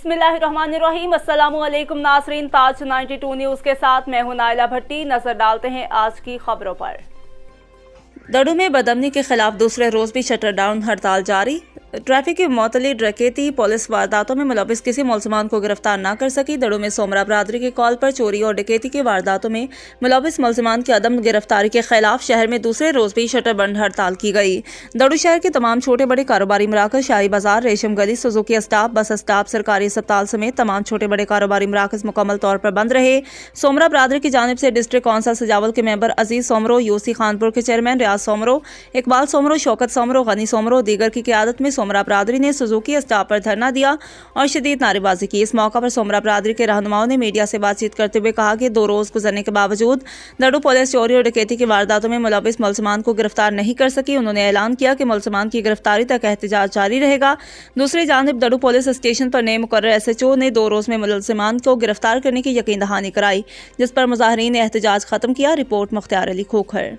बिस्मिल्लाहिर्रहमानिर्रहीम। अस्सलामु अलैकुम नाज़रीन, ताज 92 न्यूज़ के साथ मैं हूं नाइला भट्टी। नजर डालते हैं आज की खबरों पर। दड़ू में बदअमनी के खिलाफ दूसरे रोज भी शटर डाउन हड़ताल जारी। ट्रैफिक के मुअत्तली डकैती पुलिस वारदातों में मुलविस किसी मुलजमान को गिरफ्तार न कर सकी। दड़ू में सोमरा बरादरी की कॉल पर चोरी और डकैती की वारदातों में मुलविस मुलजमान की अदम गिरफ्तारी के खिलाफ शहर में दूसरे रोज भी शटर बंद हड़ताल की गई। दड़ू शहर के तमाम छोटे बड़े कारोबारी मराकज, शाही बाजार, रेशम गली, सुजुकी स्टाफ, बस स्टाफ, सरकारी अस्पताल समेत तमाम छोटे बड़े कारोबारी मराकज मुकम्मल तौर पर बंद रहे। सोमरा बरादरी की जानिब से डिस्ट्रिक्ट कौंसिल सजावल के मेंबर अजीज सोमरो, यूसी खानपुर के चेयरमैन रियाज सोमरो, इकबाल सोमरो, शौकत सोमरो, गनी सोमरो दीगर की क़यादत में सोमरा बरादरी ने सुजुकी स्टाफ पर धरना दिया और शदीद नारेबाजी की। इस मौका पर सोमरा बरादरी के रहनुमाओं ने मीडिया से बातचीत करते हुए कहा कि 2 रोज गुजरने के बावजूद दड़ू पुलिस चोरी और डकैती की वारदातों में मुलविस मुलजमान को गिरफ्तार नहीं कर सकी। उन्होंने ऐलान किया कि मुलजमान की गिरफ्तारी तक एहतजाज जारी रहेगा। दूसरी जानिब दड़ू पुलिस स्टेशन पर नए मुकर्रर SHO ने 2 रोज में मुलजमान को गिरफ्तार करने की यकीन दहानी कराई, जिस पर मुजाहिरीन ने एहतजाज खत्म किया। रिपोर्ट मुख्तार अली खोखर।